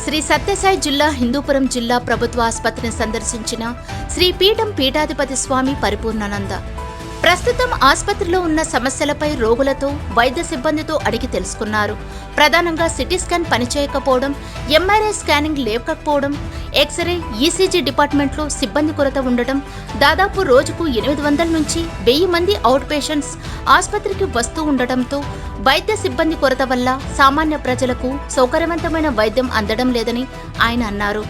శ్రీ సత్యసాయి జిల్లా హిందూపురం జిల్లా ప్రభుత్వ ఆసుపత్రిని సందర్శించిన శ్రీ పీఠం పీఠాధిపతి స్వామి పరిపూర్ణానంద ప్రస్తుతం ఆసుపత్రిలో ఉన్న సమస్యలపై రోగులతో వైద్య సిబ్బందితో అడిగి తెలుసుకున్నారు. ప్రధానంగా సిటీ స్కాన్ పనిచేయకపోవడం, ఎంఆర్ఐ స్కానింగ్ లేకపోవడం, ఎక్స్రే, ఈసీజీ డిపార్ట్మెంట్లో సిబ్బంది కొరత ఉండటం, దాదాపు రోజుకు 800 నుంచి 1000 మంది అవుట్ పేషెంట్స్ ఆసుపత్రికి వస్తూ ఉండటంతో వైద్య సిబ్బంది కొరత వల్ల సామాన్య ప్రజలకు సౌకర్యవంతమైన వైద్యం అందడం లేదని ఆయన అన్నారు.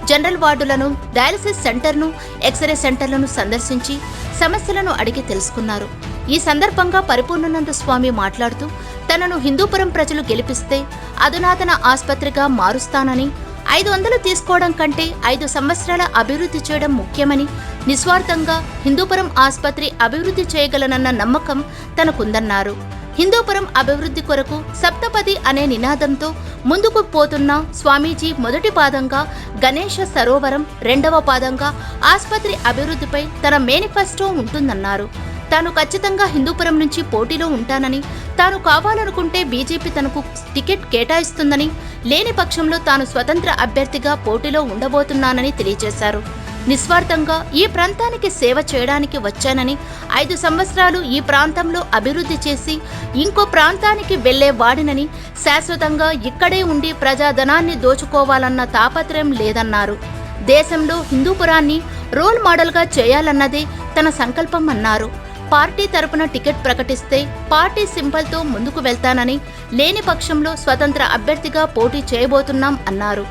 జనరల్ వార్డులను, డయాలసిస్ సెంటర్ను, ఎక్స్రే సెంటర్లను సందర్శించి సమస్యలను అడిగి తెలుసుకున్నారు. ఈ సందర్భంగా పరిపూర్ణానంద స్వామి మాట్లాడుతూ తనను హిందూపురం ప్రజలు గెలిపిస్తే అధునాతన ఆసుపత్రిగా మారుస్తానని, 500 తీసుకోవడం కంటే 5 సంవత్సరాల అభివృద్ధి చేయడం ముఖ్యమని, నిస్వార్థంగా హిందూపురం ఆసుపత్రి అభివృద్ధి చేయగలనన్న నమ్మకం తనకుందన్నారు. హిందూపురం అభివృద్ధి కొరకు సప్తపది అనే నినాదంతో ముందుకు పోతున్న స్వామీజీ మొదటి పాదంగా గణేష సరోవరం, రెండవ పాదంగా ఆసుపత్రి అభివృద్ధిపై తన మేనిఫెస్టో ఉంటుందన్నారు. తాను ఖచ్చితంగా హిందూపురం నుంచి పోటీలో ఉంటానని, తాను కావాలనుకుంటే బీజేపీ తనకు టికెట్ కేటాయిస్తుందని, లేని పక్షంలో తాను స్వతంత్ర అభ్యర్థిగా పోటీలో ఉండబోతున్నానని తెలియజేశారు. నిస్వార్థంగా ఈ ప్రాంతానికి సేవ చేయడానికి వచ్చానని, 5 సంవత్సరాలు ఈ ప్రాంతంలో అభివృద్ధి చేసి ఇంకో ప్రాంతానికి వెళ్లే వాడినని, శాశ్వతంగా ఇక్కడే ఉండి ప్రజాధనాన్ని దోచుకోవాలన్న తాపత్రయం లేదన్నారు. దేశంలో హిందూపురాన్ని రోల్ మోడల్గా చేయాలన్నదే తన సంకల్పం అన్నారు. పార్టీ తరపున టికెట్ ప్రకటిస్తే పార్టీ సింబల్తో ముందుకు వెళ్తానని, లేని పక్షంలో స్వతంత్ర అభ్యర్థిగా పోటీ చేయబోతున్నాం అన్నారు.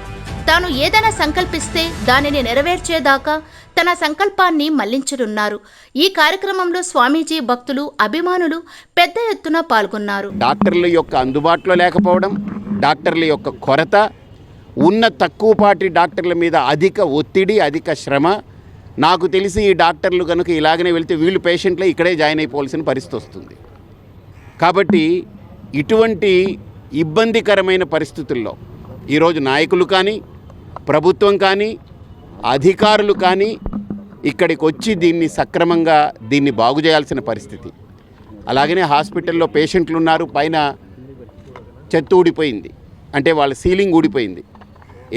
తాను ఏదైనా సంకల్పిస్తే దానిని నెరవేర్చేదాకా తన సంకల్పాన్ని మళ్లించనున్నారు. ఈ కార్యక్రమంలో స్వామీజీ భక్తులు, అభిమానులు పెద్ద ఎత్తున పాల్గొన్నారు. డాక్టర్ల యొక్క అందుబాటులో లేకపోవడం, డాక్టర్ల యొక్క కొరత, ఉన్న తక్కువపాటి డాక్టర్ల మీద అధిక ఒత్తిడి, అధిక శ్రమ. నాకు తెలిసి ఈ డాక్టర్లు కనుక ఇలాగనే వెళ్తే వీళ్ళు పేషెంట్లే ఇక్కడే జాయిన్ అయిపోవాల్సిన పరిస్థితి వస్తుంది. కాబట్టి ఇటువంటి ఇబ్బందికరమైన పరిస్థితుల్లో ఈరోజు నాయకులు కానీ, ప్రభుత్వం కానీ, అధికారులు కానీ ఇక్కడికి వచ్చి దీన్ని దీన్ని బాగు చేయాల్సిన పరిస్థితి. అలాగనే హాస్పిటల్లో పేషెంట్లు ఉన్నారు, పైన చెత్త ఊడిపోయింది, అంటే వాళ్ళ సీలింగ్ ఊడిపోయింది.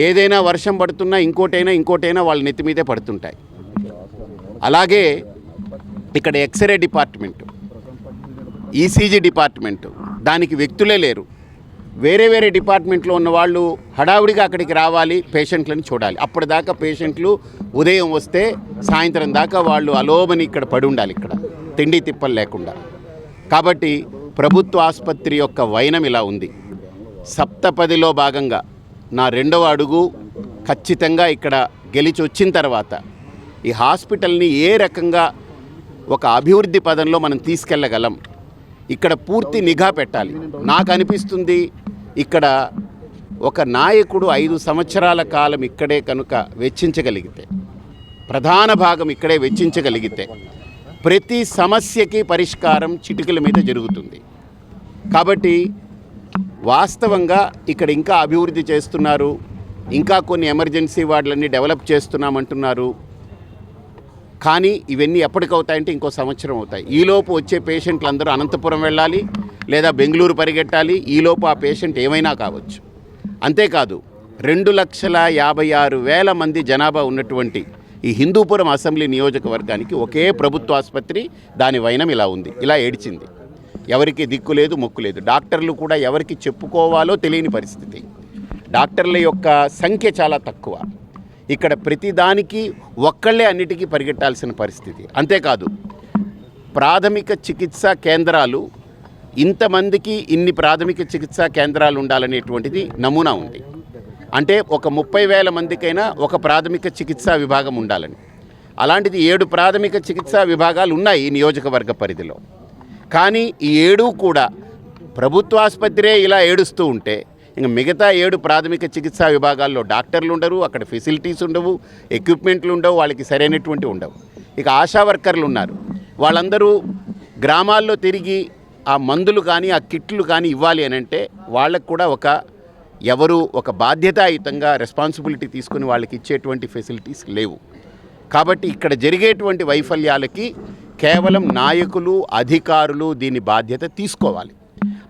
ఏదైనా వర్షం పడుతున్నా ఇంకోటైనా వాళ్ళ నెత్తి మీదే పడుతుంటాయి. అలాగే ఇక్కడ ఎక్స్రే డిపార్ట్మెంటు, ఈసీజీ డిపార్ట్మెంటు, దానికి వ్యక్తులే లేరు. వేరే డిపార్ట్మెంట్లో ఉన్న వాళ్ళు హడావుడిగా అక్కడికి రావాలి, పేషెంట్లను చూడాలి. అప్పటిదాకా పేషెంట్లు ఉదయం వస్తే సాయంత్రం దాకా వాళ్ళు అలోమని ఇక్కడ పడి ఉండాలి, ఇక్కడ తిండి తిప్పలు లేకుండా. కాబట్టి ప్రభుత్వ ఆసుపత్రి యొక్క వైనం ఇలా ఉంది. సప్తపదిలో భాగంగా నా 2వ అడుగు ఖచ్చితంగా ఇక్కడ గెలిచి వచ్చిన తర్వాత ఈ హాస్పిటల్ని ఏ రకంగా ఒక అభివృద్ధి పదంలో మనం తీసుకెళ్ళగలం, ఇక్కడ పూర్తి నిఘా పెట్టాలి. నాకు అనిపిస్తుంది ఇక్కడ ఒక నాయకుడు 5 సంవత్సరాల కాలం ఇక్కడే కనుక వెచ్చించగలిగితే, ప్రధాన భాగం ఇక్కడే వెచ్చించగలిగితే ప్రతి సమస్యకి పరిష్కారం చిటికల మీద జరుగుతుంది. కాబట్టి వాస్తవంగా ఇక్కడ ఇంకా అభివృద్ధి చేస్తున్నారు, ఇంకా కొన్ని ఎమర్జెన్సీ వార్డులన్నీ డెవలప్ చేస్తున్నామంటున్నారు. కానీ ఇవన్నీ ఎప్పటికవుతాయంటే ఇంకో సంవత్సరం అవుతాయి. ఈలోపు వచ్చే పేషెంట్లు అందరూ అనంతపురం వెళ్ళాలి, లేదా బెంగళూరు పరిగెట్టాలి. ఈలోపు ఆ పేషెంట్ ఏమైనా కావచ్చు. అంతేకాదు 2,56,000 మంది జనాభా ఉన్నటువంటి ఈ హిందూపురం అసెంబ్లీ నియోజకవర్గానికి ఒకే ప్రభుత్వ ఆసుపత్రి, దాని వైనం ఇలా ఉంది, ఇలా ఏడ్చింది. ఎవరికి దిక్కు లేదు, మొక్కు లేదు. డాక్టర్లు కూడా ఎవరికి చెప్పుకోవాలో తెలియని పరిస్థితి. డాక్టర్ల యొక్క సంఖ్య చాలా తక్కువ. ఇక్కడ ప్రతిదానికి ఒక్కళ్ళే అన్నిటికీ పరిగెట్టాల్సిన పరిస్థితి. అంతేకాదు ప్రాథమిక చికిత్సా కేంద్రాలు, ఇంతమందికి ఇన్ని ప్రాథమిక చికిత్సా కేంద్రాలు ఉండాలనేటువంటిది నమూనా ఉంది. అంటే ఒక 30,000 మందికైనా ఒక ప్రాథమిక చికిత్సా విభాగం ఉండాలని. అలాంటిది 7 ప్రాథమిక చికిత్సా విభాగాలు ఉన్నాయి ఈ నియోజకవర్గ పరిధిలో. కానీ ఈ 7 కూడా ప్రభుత్వ ఆసుపత్రే ఇలా ఏడుస్తూ ఉంటే ఇంకా మిగతా 7 ప్రాథమిక చికిత్సా విభాగాల్లో డాక్టర్లు ఉండరు, అక్కడ ఫెసిలిటీస్ ఉండవు, ఎక్విప్మెంట్లు ఉండవు, వాళ్ళకి సరైనటువంటి ఉండవు. ఇక ఆశా వర్కర్లు ఉన్నారు, వాళ్ళందరూ గ్రామాల్లో తిరిగి ఆ మందులు కానీ ఆ కిట్లు కానీ ఇవ్వాలి అని అంటే వాళ్ళకు కూడా ఒక బాధ్యతాయుతంగా రెస్పాన్సిబిలిటీ తీసుకుని వాళ్ళకి ఇచ్చేటువంటి ఫెసిలిటీస్ లేవు. కాబట్టి ఇక్కడ జరిగేటువంటి వైఫల్యాలకి కేవలం నాయకులు, అధికారులు దీని బాధ్యత తీసుకోవాలి.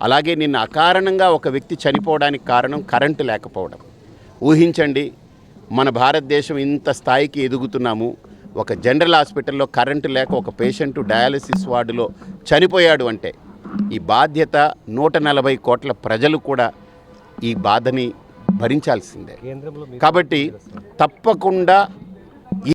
అలాగే నిన్న అకారణంగా ఒక వ్యక్తి చనిపోవడానికి కారణం కరెంటు లేకపోవడం. ఊహించండి, మన భారతదేశం ఇంత స్థాయికి ఎదుగుతున్నాము. ఒక జనరల్ హాస్పిటల్లో కరెంటు లేక ఒక పేషెంట్ డయాలసిస్ వార్డులో చనిపోయాడు అంటే ఈ బాధ్యత 140 కోట్ల ప్రజలు కూడా ఈ బాధని భరించాల్సిందే. కాబట్టి తప్పకుండా